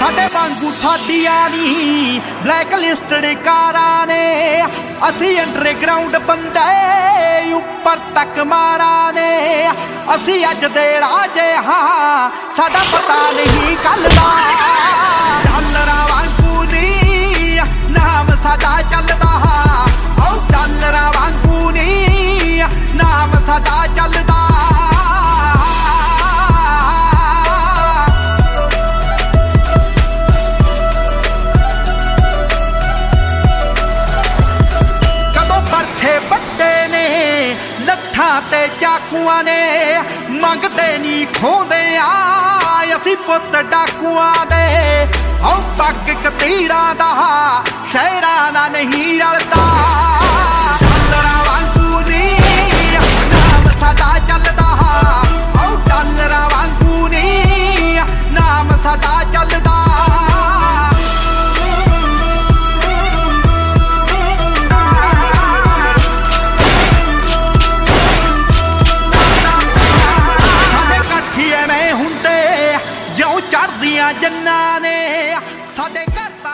साडे वांगू साडियां नी black listed कारां ने, असी अंडरग्राउंड बंदे उपर तक मारा ने। असी अज दे राजे हाँ, साडा पता नहीं कल दा। डॉलरां वांगू नी नाम साडा चलदा, ओ डॉलरां वांगू नी नाम साडा चलदा। लट्ठां ते चाकुआं ने मंगदे नी खोंदे आ असी पुत डाकुआं दे। औ पग कतीरां दा शहरां दा नहीं रलदा। डॉलरां वांगू नी नाम साडा चलदा, औ डॉलरां वांगू नी नाम साडा चलदा। चढ़दियां जन्नां ने साडे घर दा